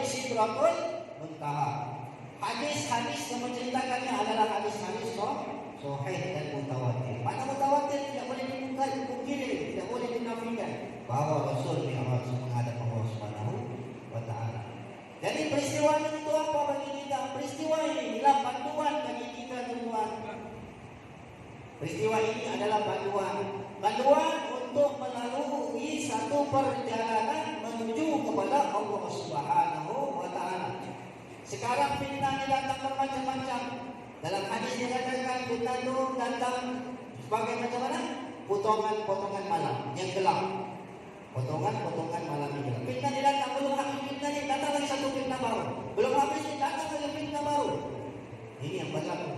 Sidratul Muntaha. Hadis-hadis yang menceritakannya adalah hadis-hadis sahih dan mutawatir. Mana mutawatir tidak boleh dipungkiri, tidak boleh dinafikan bahwa Rasul Mi'raj menghadap Allah Subhanahu wa taala. Jadi peristiwa ini itu apa bagi kita? Peristiwa ini adalah panduan bagi kita tuan. Peristiwa ini adalah panduan untuk melalui satu perjalanan menuju kepada Allah Subhanahu wa taala. Sekarang fitnah ini datang bermacam-macam. Dalam hadis dikatakan fitnah itu datang sebagai macam mana? Potongan-potongan malam yang gelap. Potongan-potongan malam yang gelap. Fitnah ini datang, belum habis fitnah ini datang lagi satu fitnah baru. Belum habis ini datang lagi fitnah baru. Ini yang berlaku.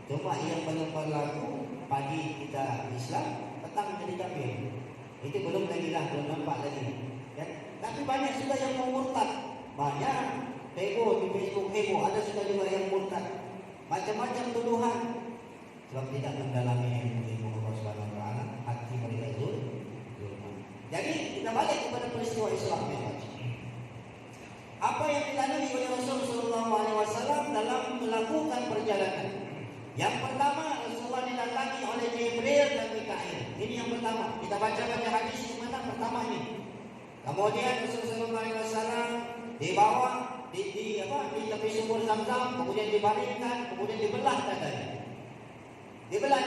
Cuma yang belum berlaku pagi kita Islam, petang jadi kafir. Itu belum lagi lah, belum nampak lagi. Ya? Tapi banyak sudah yang mau murtad. Banyak. Heboh di Facebook, heboh. Ada sudah juga yang murtad. Macam-macam tuduhan. Sebab tidak mendalami ilmu Allah Subhanahu wa taala, hati mereka zulm. Jadi kita balik kepada peristiwa Isra Mi'raj. Apa yang dilalui oleh Rasul sallallahu alaihi wasallam dalam melakukan perjalanan? Yang pertama, Rasulullah didatangi oleh Jibril dan Mikail. Ini yang pertama. Kita baca hadis di mana pertama ini. Kemudian Rasul sallallahu alaihi wasallam dibawa di tepi sumur Zam-Zam, kemudian dibaringkan, kemudian dibelah dadanya. Dibelah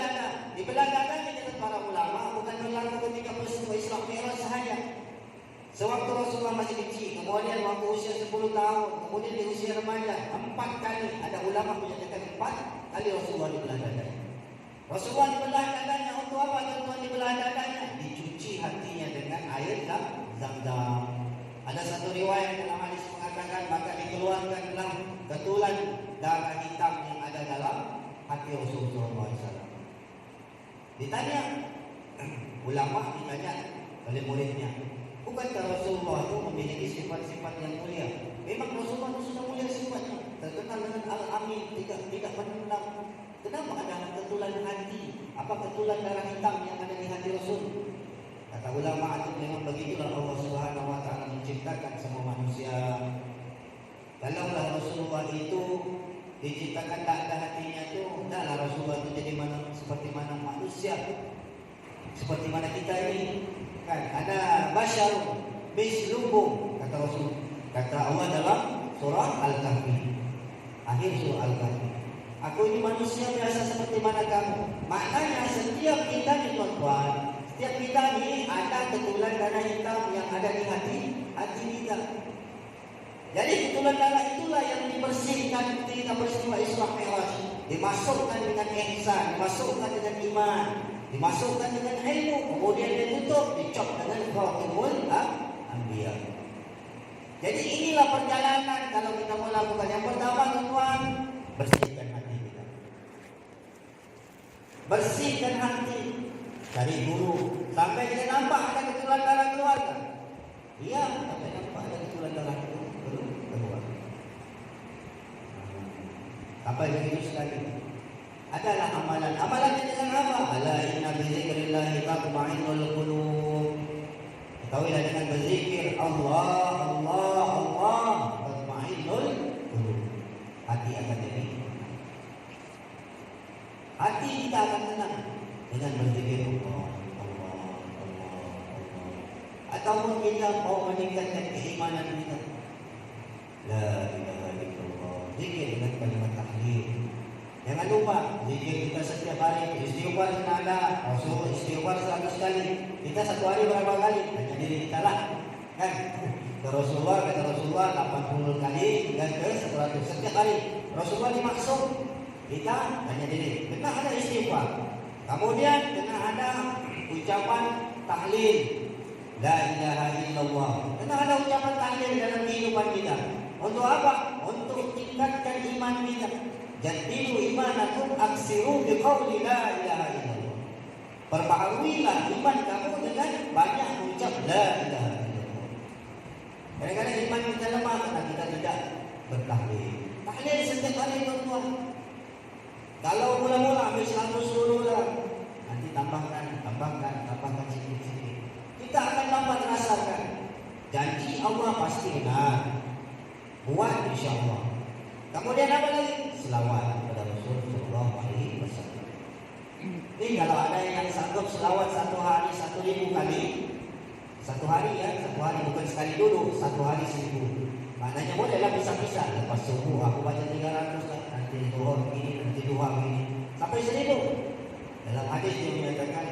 dadanya kata para ulama bukan berlaku ketika peristiwa Isra Mi'raj sahaja. Sewaktu Rasulullah masih kecil, kemudian waktu usia 10 tahun, kemudian di usia remaja, 4 kali. Ada ulama menyatakan 4 kali Rasulullah dibelah dadanya. Rasulullah dibelah dadanya untuk apa? Rasulullah dibelah dadanya dicuci hatinya dengan air Zam-Zam. Ada satu riwayat dalam hadis mengatakan maka dikeluarkanlah ketulan darah hitam yang ada dalam hati Rasulullah SAW. Ditanya ulama, ditanya oleh muridnya, bukankah Rasulullah itu memiliki sifat-sifat yang mulia? Memang Rasulullah itu sudah mulia sifatnya, terkenal dengan Al-Amin, tidak menendam. Kenapa ada ketulan hati? Apa ketulan darah hitam yang ada di hati Rasul? Kata ulama itu memang begitulah Allah Subhanahu wa taala menciptakan semua manusia. Kalaulah Rasulullah itu diciptakan tak ada hatinya itu, tidaklah Rasulullah itu jadi seperti mana manusia, seperti mana kita ini. Kan ada basyarun mislukum kata Rasul, kata Allah dalam surah Al-Kahfi, akhir surah Al-Kahfi. Aku ini manusia biasa seperti mana kamu. Maknanya setiap kita di tuan-tuan, setiap kita ini ada ketulan darah hitam yang ada di hati kita. Jadi ketulan darah itulah yang dibersihkan ketika peristiwa Isra Mi'raj. Dimasukkan dengan ihsan, dimasukkan dengan iman, dimasukkan dengan ilmu, kemudian ditutup, dicop dengan khatimul anbiya. Jadi inilah perjalanan kalau kita mau lakukan. Yang pertama tuan, bersihkan hati kita. Bersihkan hati. Dari dulu sampai kita nampak ada ketulan darah keluar kan? Iya, sampai nampak ada ketulan darah keluar. Sampai begitu sekali. Adalah amalan. Amalannya dengan apa? Ala inna bi dzikrillah tatma'innul qulub. Ketahuilah dengan berzikir Allah, tatma'innul qulub. Hati akan jadi. Hati kita akan tenang dengan berzikir Allah. Ataupun kita mau meningkatkan keimanan kita, la ilaha illallah, zikir dengan kalimat tahlil. Jangan lupa zikir kita setiap hari. Istighfar kita ada, Rasul istighfar 100 kali. Kita satu hari berapa kali? Hanya diri kita lah, kan? Kata Rasulullah 80 kali dan ke 100 setiap hari. Rasulullah dimaksud kita hanya diri. Kita ada istighfar. Kemudian kena ada ucapan tahlil, la ilaha illallah. Kena ada ucapan tahlil dalam kehidupan kita. Untuk apa? Untuk tingkatkan iman kita. Jadilu imanakum aksiru biqauli la ilaha illallah. Perbaharuilah iman kamu dengan banyak ucap la ilaha illallah. Kadang-kadang iman kita lemah karena kita tidak bertahlil. Tahlil setiap hari tuan-tuan. Kalau mula-mula ambil 100 dulu lah, nanti tambahkan sedikit. Kita akan dapat rasakan janji Allah pasti benar. Buat insya-Allah. Kemudian apa lagi? Selawat kepada Rasul sallallahu alaihi wasallam. Jadi kalau ada yang sanggup selawat satu hari 1.000 kali, satu hari ya, satu hari bukan sekali dulu, satu hari 1.000. Maknanya bolehlah bisa-bisa. Lepas subuh aku baca 300 kan, nanti zuhur begini, nanti duha begini, sampai 1.000. Dalam hadis dia menyatakan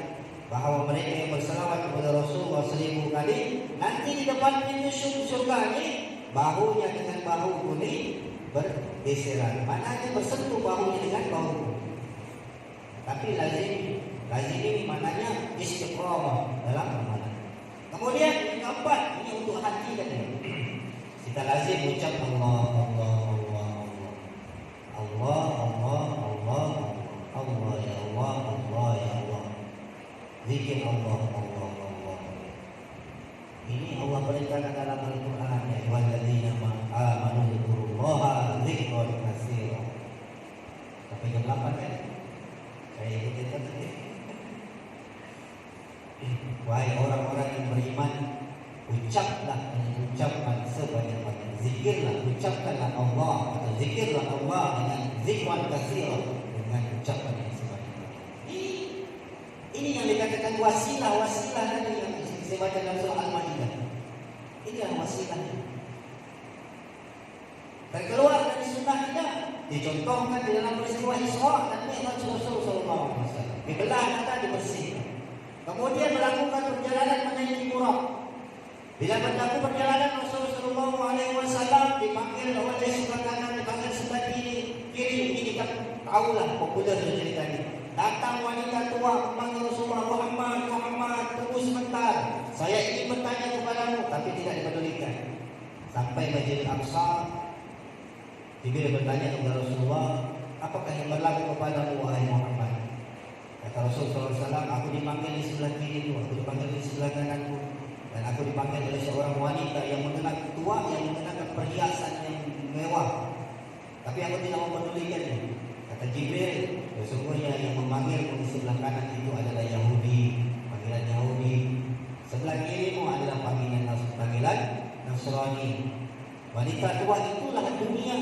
bahawa mereka yang berselawat kepada Rasulullah 1.000 kali, nanti di depan pintu surga ini bahunya dengan bahu kuning bergeseran. Maknanya bersentuh bahunya dengan bahu. Tapi lazim ini maknanya istiqamah dalam amalan. Kemudian yang keempat, ini untuk hati tadi. Kita lazim ucap Allah, Allah, Allah, Allah, Allah, Allah, Allah, Allah, ya Allah, Allah, ya Allah. Zikir Allah, Allah, Allah. Ini Allah perintahkan dalam Al-Quran, ya ayyuhalladzina amanu dzkurullaha dzikran katsira. Sampai jam 8 kan? Saya ikutin tadi. Wahai orang-orang yang beriman, ucaplah ucapkan sebanyak-banyak. Zikirlah, ucapkanlah Allah atau zikirlah Allah dengan zikran katsira, dengan ucapan yang sebanyak-banyak. Ini yang dikatakan wasilah tadi yang saya baca dalam surah Al-Maidah. Ini yang wasilahnya. Terkeluar dari sunnah kita, dicontohkan di dalam peristiwa Isra dan Mi'raj Rasul sallallahu alaihi wasallam. Dibelah mata, dibersihkan. Kemudian melakukan perjalanan menaiki Buraq. Bila berlaku perjalanan Rasulullah sallallahu alaihi wasallam dipanggil oleh sebelah kanan, dipanggil sebelah kiri. Ini kita tahulah populer cerita ini. Datang wanita tua memanggil Rasulullah, Muhammad, tunggu sebentar. Saya ingin bertanya kepadamu, tapi tidak dipedulikan. Sampai Masjid Al-Aqsa, Jibril bertanya kepada Rasulullah, apakah yang berlaku kepadamu wahai Muhammad? Kata Rasulullah SAW, aku dipanggil di sebelah kiriku, aku dipanggil di sebelah kananku, dan aku dipanggil oleh seorang wanita yang mengenakan tua, yang mengenakan perhiasan yang mewah. Tapi aku tidak mempedulikannya. Kata Jibril, sesungguhnya yang memanggilmu di sebelah kanan itu adalah Yahudi, panggilan Yahudi. Sebelah kirimu adalah panggilan Nasrani. Wanita tua itulah dunia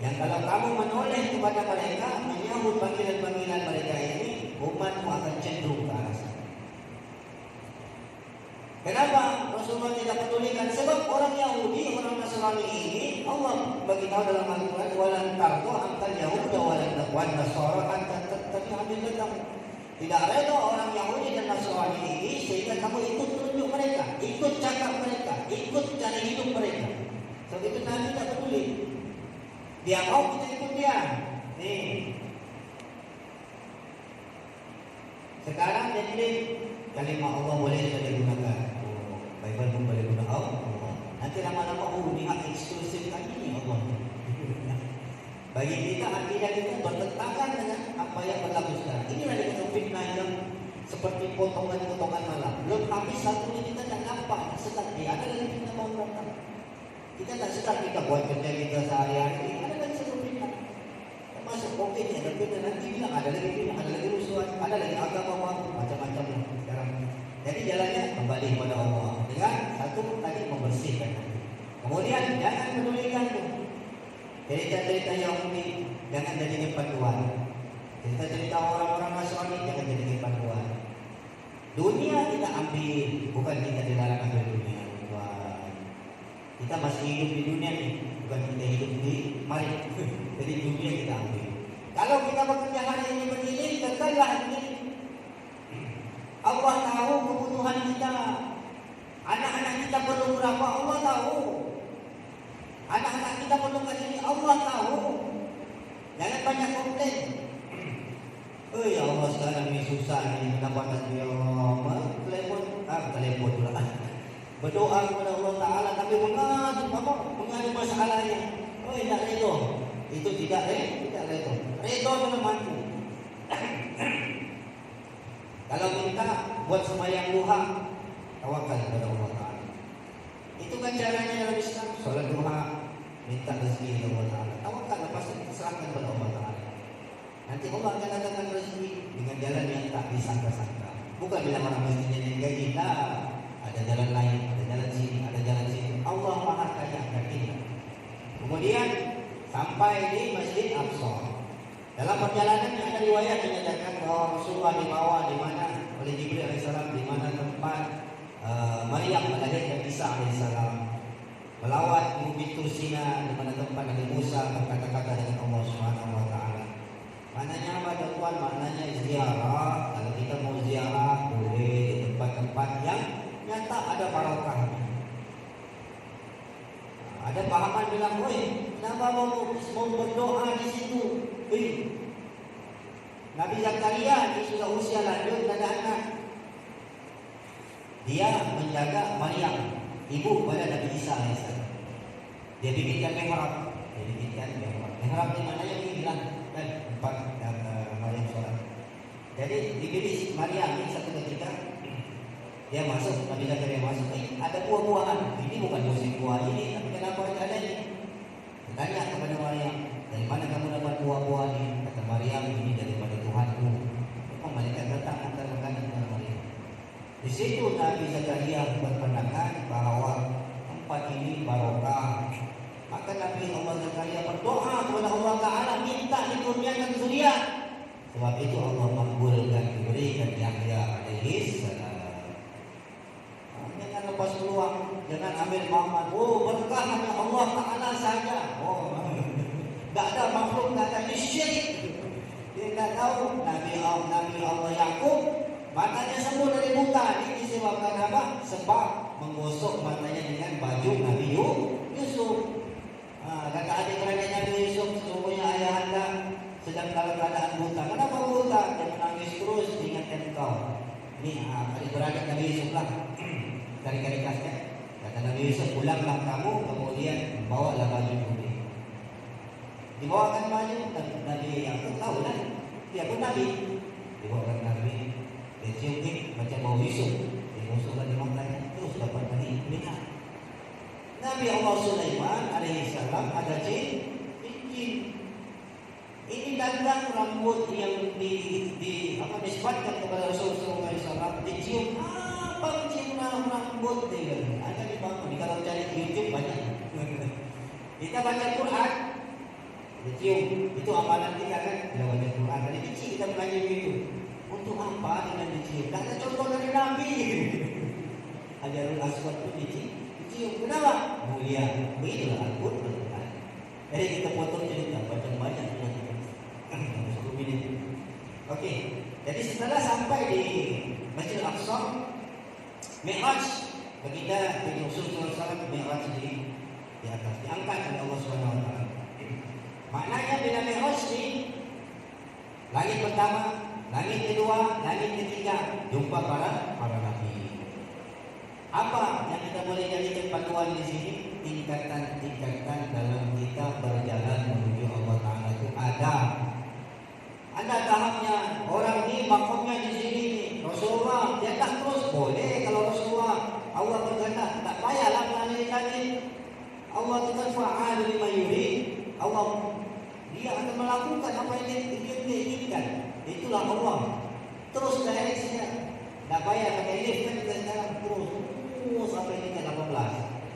yang kalau kamu menoleh kepada mereka, menyambut panggilan-panggilan mereka ini, umatmu akan cenderung ke arah sana. Kenapa Rasulullah tidak pedulikan? Sebab orang Yahudi, orang Nasrani ini, Allah beritahu dalam Al-Quran, walan tardo antal Yahuda walan Nasara antal tabi'abillahi. Tidak reda orang Yahudi dan Nasrani ini sehingga kamu ikut tunjuk mereka, ikut cakap mereka, ikut cari hidup mereka. Sebab itu Nabi tidak peduli. Dia mau kita ikut dia. Nih. Sekarang jadi kalimat Allah boleh kita gunakan. Bible pun boleh guna Allah. Nanti lama-lama ini hak eksklusif kami ini Allah. Bagi kita akidah kita bertentangan dengan apa yang berlaku sekarang. Inilah yang fitnah yang seperti potongan-potongan malam. Belum habis satu ini kita tak nampak, sedang ada lagi kita mau berangkat. Kita tak sedang kita buat kerja kita sehari-hari. Ada lagi satu fitnah. Termasuk COVID ada fitnah nanti bilang ada lagi rusuhan, ada lagi agama macam-macam sekarang. Jadi jalannya kembali kepada Allah dengan satu tadi membersihkan. Kemudian jangan pedulikan tu cerita-cerita Yahudi, jangan jadikan panduan. Cerita-cerita orang-orang Nasrani jangan jadikan panduan. Dunia kita ambil, bukan kita dilarang ambil dunia. Kita masih hidup di dunia ni, bukan kita hidup di mari. Jadi dunia kita ambil. Kalau kita bekerja hari ini begini, kekallah ini. Allah tahu kebutuhan kita. Anak-anak kita perlu berapa, Allah tahu. Anak-anak kita perlu ini, Allah tahu. Jangan banyak komplain. Oh ya Allah, sekarang ini susah ini pendapatan ya Allah. Telepon pula. Berdoa kepada Allah Ta'ala tapi mengadu masalahnya. Oh tidak redha. Itu tidak redha. Redha dengan mati. Kalau minta buat sembahyang duha, tawakal kepada Allah Ta'ala. Itu kan caranya dalam Islam. Salat duha, minta rezeki kepada Allah Ta'ala. Tawakal, lepas itu serahkan kepada Allah Ta'ala. Nanti Allah akan datangkan rezeki dengan jalan yang tak disangka-sangka. Bukan bila orang mestinya yang gaji, ada jalan lain, ada jalan sini, ada jalan sini. Allah Maha Kaya akan kita. sampai di Masjid Aqsa. Dalam perjalanan ada riwayat menyatakan bahwa Rasulullah dibawa di mana oleh Jibril alaihissalam, di mana tempat Maryam melahirkan Isa alaihissalam, melawat Bukit Tursina, di mana tempat Nabi Musa berkata-kata dengan Allah Subhanahu wa taala. Maknanya apa tuan? Maknanya ziarah. Kalau kita mau ziarah boleh di tempat-tempat yang nyata ada barokahnya. Ada pahaman bilang, "Woi, kenapa mau berdoa di situ?" Nabi Zakaria dia sudah usia lanjut, tak ada anak. Dia menjaga Maryam, ibu pada Nabi Isa alaihissalam. Dia bikinkan mihrab. Mihrab di mana yang dibilang kan tempat Maryam sholat. Jadi dipilih Maryam ini satu ketika dia masuk, Nabi Zakaria masuk. Ada buah-buahan. Ini bukan musim buah ini, tapi kenapa ada ini? Tanya kepada Maryam, dari mana kamu dapat buah-buah ini? Kata Maryam, ini daripada Tuhanku. Maka malaikat datang antar makanan kepada Maryam. Di situ Nabi Zakaria berpendapat bahwa tempat ini barokah. Maka Nabi Allah Zakaria berdoa kepada Allah Taala, minta dikurniakan zuriat. Sebab itu Allah makbulkan, diberikan Yahya alaihi salam. Jangan lepas peluang, jangan ambil maman. Oh, berkah hanya Allah Taala saja. Oh, tak ada makhluk, tak ada syirik. Dia tak tahu Nabi Allah Yakub matanya sembuh dari buta. Ini disebabkan apa? Sebab menggosok matanya dengan baju Nabi Yusuf. Kata adik-adik Nabi Yusuf, sesungguhnya ayah anda sedang dalam keadaan buta. Kenapa buta? Dia menangis terus diingatkan engkau. Ini adik-beradik Nabi Yusuf lah. Kari-kari kasnya. Kata Nabi Yusuf, pulanglah kamu, kemudian bawalah baju putih. Dibawakan baju, Nabi Yakub tahu lah, dia pun Nabi. Dibawakan Nabi, dia cium macam bau Yusuf. Dimasukkan di matanya, terus dapat tadi lihat. Nabi Allah Sulaiman alaihissalam ada cincin. Ini datang rambut yang disebutkan kepada Rasulullah SAW, dicium. Apa cium rambut dia? Ada di bawah. Kalau cari di YouTube banyak. Kita baca Quran, dicium. Itu amalan kita kan? Kita baca Quran. Dari kecil kita belajar begitu. Untuk apa dengan dicium? Tak ada contoh dari Nabi. Hajarul Aswad itu dicium. Kenapa? Mulia. Begitulah Al-Quran. Jadi kita potong cerita banyak. 10 minit. Okey. Jadi setelah sampai di Masjid Al-Aqsa, Mi'raj, baginda Nabi Rasulullah SAW Mi'raj di atas, diangkat oleh Allah Subhanahu Wa Taala. Maknanya bila Mi'raj ni, langit pertama, langit kedua, langit ketiga, jumpa para nabi. Apa yang kita boleh jadikan panduan di sini? Tingkatan-tingkatan dalam kita berjalan menuju Allah Taala itu ada. Ada tahapnya. Orang ni makamnya di sini ni. Rasulullah dia tak terus boleh. Kalau Rasulullah Allah berkehendak, tak payahlah langit. Allah itu kan fa'al lima yurid. Allah dia akan melakukan apa yang dia inginkan. Itulah Allah. Terus direct saja. Tak payah pakai lift kan kita sekarang terus sampai tingkat 18.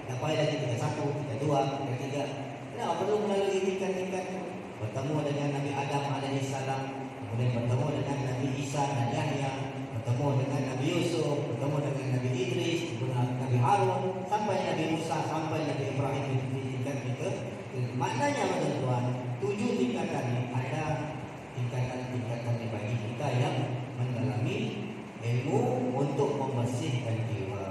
Tak payah lagi tingkat 1, tingkat 2, tingkat 3. Kenapa perlu melalui tingkat-tingkat? Bertemu dengan Nabi Adam alaihissalam, kemudian bertemu dengan Nabi Isa dan Yahya, bertemu dengan Nabi Yusuf, bertemu dengan Nabi Idris, Nabi Harun, sampai Nabi Musa, sampai Nabi Ibrahim di tingkat itu. Maknanya tuan, 7 tingkatan ini. Ada tingkatan-tingkatan bagi kita yang mendalami ilmu untuk membersihkan jiwa.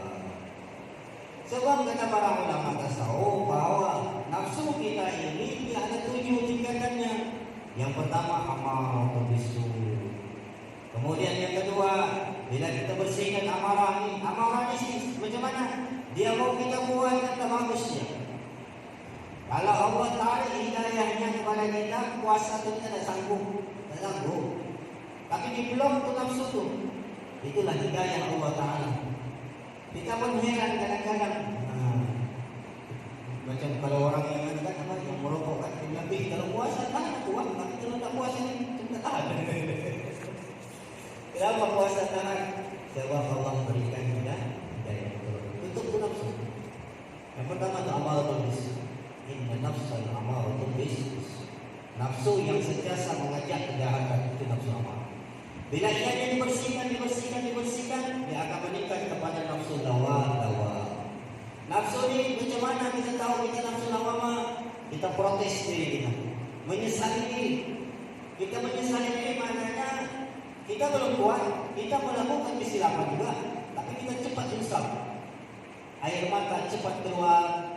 Sebab kata para ulama tasawuf bahwa nafsu kita ini dia ada 7 tingkatannya. Yang pertama amarah bisu. Kemudian yang kedua, bila kita bersihkan amarah ini macam mana? Dia mau kita buat yang bagusnya. Kalau Allah tarik hidayahnya kepada kita, kuasa itu kita tak sanggup. Tapi diblok tu nafsu tu. Itulah hidayah Allah Ta'ala. Kita pun heran kadang-kadang. Macam kalau orang yang mengatakan apa, yang merokok kan, dia bilang, kalau puasa tahan aku, tapi kalau tak puasa ni, kita tahan. Kenapa puasa tahan? Sebab Allah berikan hidayah betul. Tutup tu nafsu. Yang pertama tu amaratul bis. Inna nafsal amaratul bis. Bila ia dibersihkan, dia akan meningkat kepada nafsu lawa. Nafsu ini macam mana kita tahu kita nafsu lawa? Kita protes diri kita, menyesali diri. Kita menyesali diri maknanya kita belum kuat, kita melakukan kesilapan juga, tapi kita cepat insaf. Air mata cepat keluar.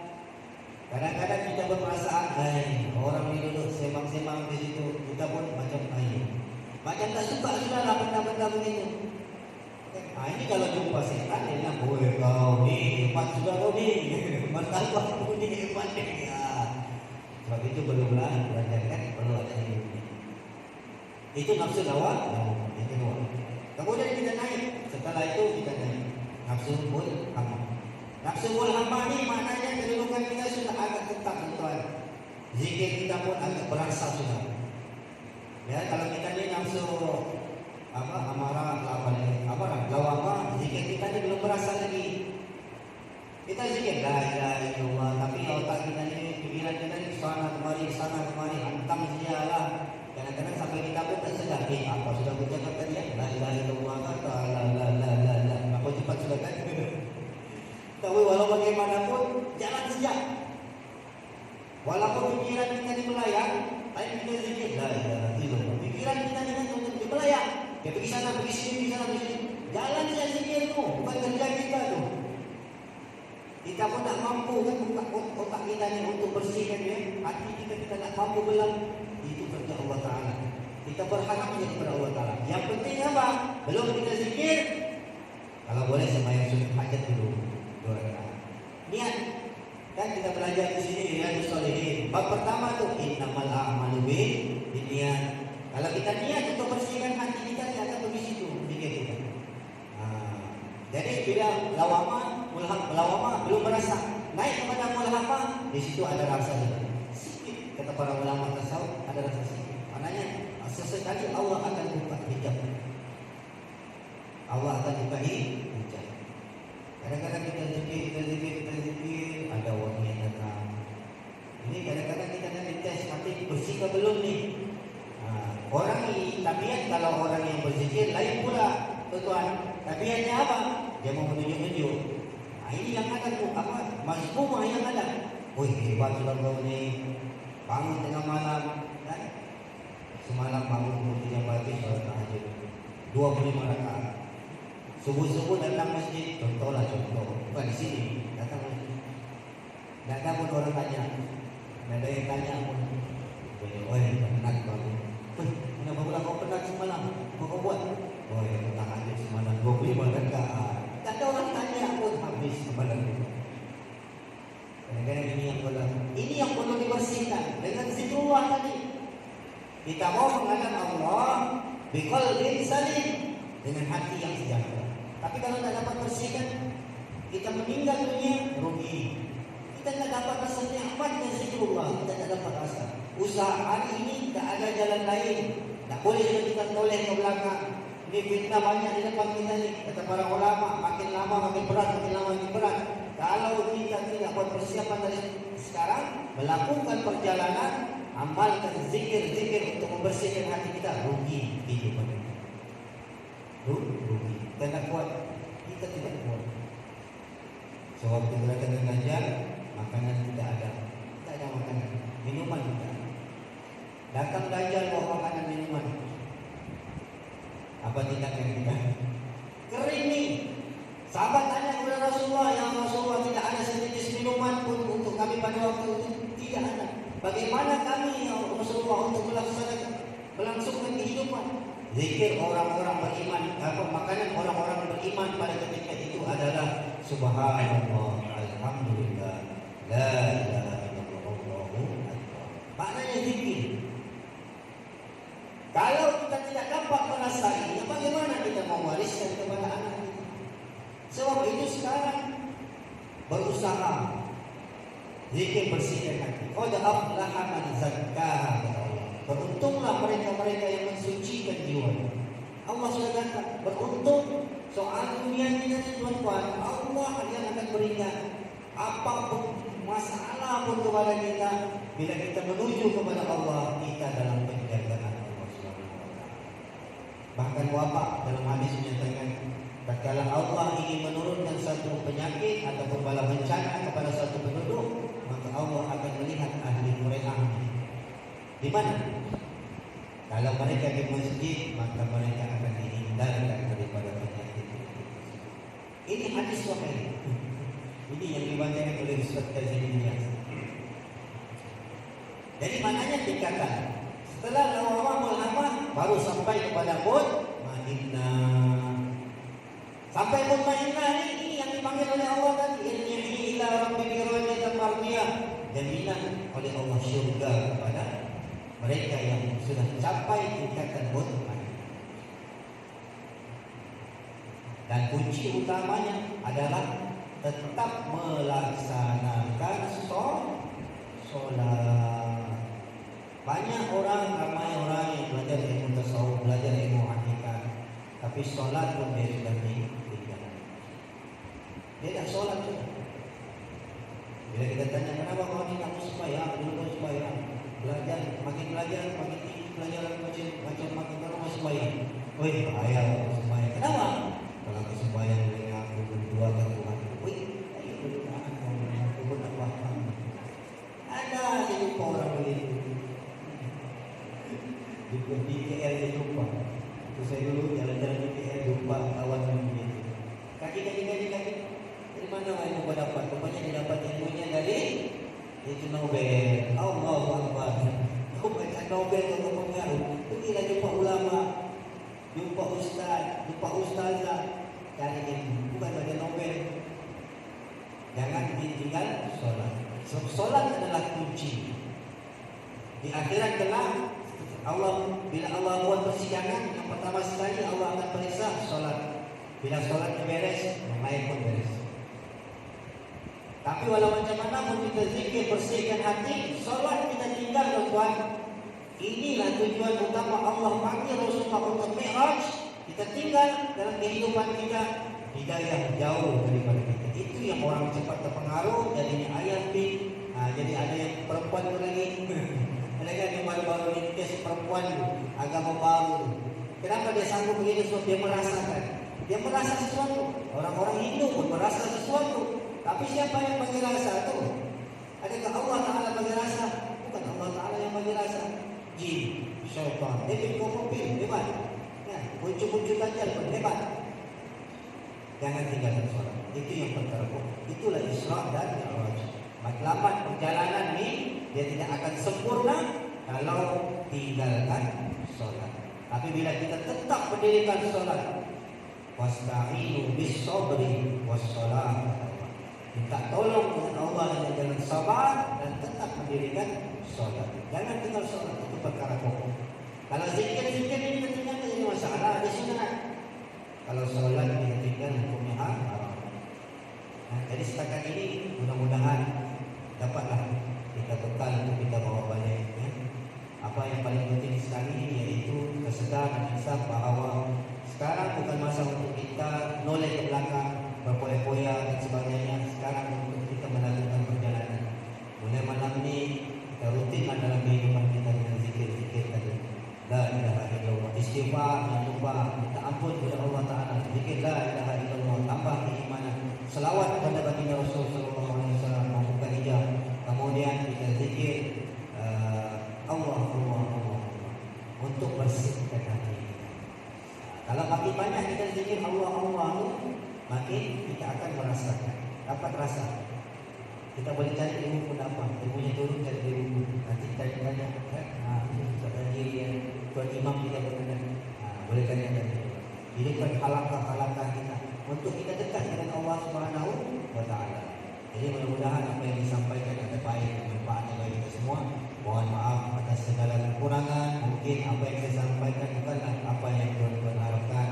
Kadang-kadang kita berperasaan, orang ini duduk sembang-sembang di situ, kita pun macam macam tak suka sudah lah benda-benda begitu. Ini kalau jumpa setan, dia bilang, boleh kau ni, hebat sudah kau ni, martabat kau ni hebat ni. Sebab itu belumlah belajar kan, perlu ada ilmu. Itu nafsu lawa, yang kedua. Kemudian kita naik, setelah itu kita naik nafsu mulhamah. Nafsu mulhamah ni maknanya kedudukan kita sudah agak tetap, tuan. Zikir kita pun agak berasa sudah. Ya, kalau kita ni nafsu amarah, lawamah, zikir kita ni belum berasa lagi. Kita zikir la ilaha illallah, tapi otak kita ni, pikiran kita ni sana kemari, hantam sialah. Kadang-kadang sampai kita pun tak sedar, apa sudah bercakap tadi ya? La ilaha illallah kata la. Apa cepat sudah kan? Tapi walau bagaimanapun jalan sejak. Walaupun pikiran kita ni melayang, tapi kita zikir la ilaha illallah. Pikiran kita ni kan untuk melayang. Dia pergi sana, pergi sini. Jalan saja zikir tu, bukan kerja kita tu. Kita pun tak mampu kan buka otak kita ni untuk bersihkan dia. Hati kita tak mampu belang. Itu kerja Allah Ta'ala. Kita berharap kepada Allah Ta'ala. Yang penting apa? Belum kita zikir, kalau boleh sembahyang sunat hajat dulu 2 rakaat. Niat. Kan kita belajar di sini Riyadhus Shalihin. Bab pertama tu innamal a'malu binniyat. Kalau kita niat untuk bersihkan hati kita akan pergi situ zikir kita. Jadi bila lawamah belum berasa, naik kepada mulhamah, di situ ada rasa sikit. Kata para ulama tasawuf ada rasa sikit. Maknanya sesekali Allah akan buka hijab. Hijab. Kadang-kadang kita zikir, ada wangi yang datang. Ini kadang-kadang kita nak tes hati bersih ke belum ni. Orang ini tabiat kalau orang yang berzikir lain pula, tuan. Tabiatnya apa? Dia mau menunjuk-nunjuk. Ini yang ada tu mazmumah yang ada. Hebat sudah kau ni. Bangun tengah malam, kan? Semalam bangun pukul 3 pagi solat tahajud 25 rakaat. Subuh-subuh datang masjid, contoh. Bukan di sini, datang masjid. Tak ada pun orang tanya. Tak ada yang tanya pun. Penat bangun. Kenapa pula kau penat semalam? Kau buat? Tahajud semalam 25 rakaat. Tak ada orang tanya pun habis semalam. Kadang-kadang ini yang perlu dibersihkan dengan zikrullah tadi. Kita mau menghadap Allah biqalbin salim, dengan hati yang sejahtera. Tapi kalau tak dapat bersihkan, kita meninggal dunia rugi. Kita tak dapat rasa nikmat dan zikrullah, kita tak dapat rasa. Usaha hari ini tak ada jalan lain. Tak boleh kita toleh ke belakang. Ini fitnah banyak di depan kita ni. Kata para ulama, makin lama makin berat. Kalau kita tidak buat persiapan dari sekarang, melakukan perjalanan, amalkan zikir untuk membersihkan hati kita, rugi hidup kita. Rugi. Kita tak kuat. Kita tidak kuat. Sebab kita datang ganjar, makanan tidak ada. Tidak ada makanan. Minuman tidak ada. Datang ganjar bawa makanan minuman. Apa tindakan kita? Kering ni. Sahabat tanya kepada Rasulullah, yang Rasulullah tidak ada sejenis minuman pun untuk kami pada waktu itu. Tidak ada. Bagaimana kami ya Rasulullah untuk melangsungkan kehidupan? Zikir orang-orang beriman, makanan orang-orang beriman pada ketika itu adalah Subhanallah, Alhamdulillah, La ilaha illallah, Allahu Akbar. Maknanya zikir. Kalau kita tidak dapat merasai, bagaimana kita mau wariskan kepada anak kita? Sebab itu sekarang berusaha zikir bersihkan hati. Qad aflaha man zakkaha. Beruntunglah mereka-mereka yang mensucikan jiwa. Allah sudah kata, beruntung soal dunia ini tuan-tuan. Allah yang akan berikan apapun masalah pun kepada kita. Bila kita menuju kepada Allah, kita dalam penjagaan Allah Subhanahu wa taala. Bahkan Kata wabak dalam hadis menyatakan, tatkala Allah ingin menurunkan satu penyakit atau bala bencana kepada satu penduduk, maka Allah akan melihat ahli mereka di mana. Kalau mereka di masjid, maka mereka akan dihindarkan daripada penyakit. Ini hadis sahih. Ini yang dibacakan oleh Ustaz Kazimiyah. Jadi maknanya tingkatan. Setelah lawamul amal baru sampai kepada mutmainnah. Sampai mutmainnah ini yang dipanggil oleh Allah tadi, irji'i ila rabbiki radiyatan mardiyah. Jaminan oleh Allah syurga kepada mereka yang sudah capai tingkatan mutmainnah. Dan kunci utamanya adalah tetap melaksanakan solat. Banyak orang, ramai orang yang belajar ilmu tasawuf, belajar ilmu hakikat, tapi solat pun dia sudah tinggal. Dia tak solat tu. Bila kita tanya kenapa kau ni kamu sembahyang, dulu sembahyang, belajar, makin tinggi pelajaran macam makin baru masih sembahyang. Weh, ayah aku sembahyang. Kenapa? Kalau aku sembahyang dengan aku berdua ke Tuhan. Weh, ayo berdoa aku pun tak faham. Ada aja jumpa orang begitu. Di KL dia jumpa. Itu saya dulu jalan-jalan di KL jumpa kawan begitu. Kaki. Dari mana ilmu kau dapat? Rupanya dia dapat ilmunya dari itu Nobel. Allahu Akbar. Kau baca Nobel kau pengaruh. Pergilah jumpa ulama, jumpa ustaz, jumpa ustazah. Cari ilmu. Bukan baca Nobel. Jangan ditinggal solat. Solat adalah kunci. Di akhirat kelak bila Allah buat persidangan, yang pertama sekali Allah akan periksa solat. Bila solatnya beres, yang lain pun beres. Tapi walau macam mana pun kita zikir, bersihkan hati, solat kita tinggal tuan. Inilah tujuan utama Allah panggil Rasulullah untuk Mi'raj. Kita tinggal dalam kehidupan kita, hidayah jauh daripada kita. Itu yang orang cepat terpengaruh, jadinya ayat jadi ada yang perempuan tu lagi. Ada kan yang baru-baru ini kes perempuan tu, agama baru. Kenapa dia sanggup begitu? Sebab dia merasakan. Dia merasa sesuatu. Orang-orang Hindu pun merasa sesuatu. Tapi siapa yang bagi rasa tu? Adakah Allah Ta'ala bagi rasa? Bukan Allah Ta'ala yang bagi rasa. Jin, syaitan, dia berkopil, hebat. Muncul-muncul dajjal pun hebat. Jangan tinggalkan solat. Itu yang pertama. Itulah Isra dan Mi'raj. Matlamat perjalanan ni dia tidak akan sempurna kalau tinggalkan solat. Tapi bila kita tetap mendirikan solat, wasta'inu bis-sabri was-salat. Minta tolong dengan Allah dengan jalan sabar dan tetap mendirikan solat. Jangan tinggal solat, itu perkara pokok. Kalau zikir-zikir ini kita tinggal, jadi masalah, ada sunat. Kalau solat kita tinggal, hukumnya haram. Jadi setakat ini mudah-mudahan dapatlah kita bekal untuk kita bawa balik. Apa yang paling penting sekali yaitu kesedaran insaf bahawa sekarang bukan masa untuk kita noleh ke belakang, berpoya-poya dan sebagainya. Sekarang untuk kita melakukan perjalanan. Mulai malam ini kita rutinkan dalam kehidupan kita dengan zikir-zikir tadi. La ilaha illallah, istighfar, jangan lupa minta ampun kepada Allah Ta'ala. Zikir la ilaha illallah, tambah keimanan. Selawat kepada baginda Rasul sallallahu alaihi wasallam, membuka hijab. Kemudian kita zikir Allah untuk bersihkan hati kita. Kalau makin banyak kita zikir Allah makin kita akan merasakan, dapat rasa. Kita boleh cari ilmu pun apa, ilmunya turun cari ilmu. Nanti cari banyak kan? Tadi tuan imam kita berkata, boleh cari tadi. Hidupkan halakah kita untuk kita dekat dengan Allah Subhanahu wa Ta'ala. Jadi mudah-mudahan apa yang disampaikan ada baik dan manfaatnya bagi kita semua. Mohon maaf atas segala kekurangan. Mungkin apa yang saya sampaikan bukanlah apa yang Tuhan harapkan.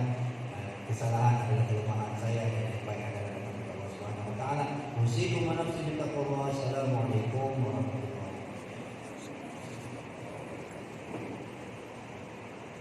Kesalahan adalah kelemahan saya dan yang baik adalah dari Allah Subhanahu wa Ta'ala. Usikum wa nafsi bi taqwa. Assalamualaikum warahmatullahi wabarakatuh.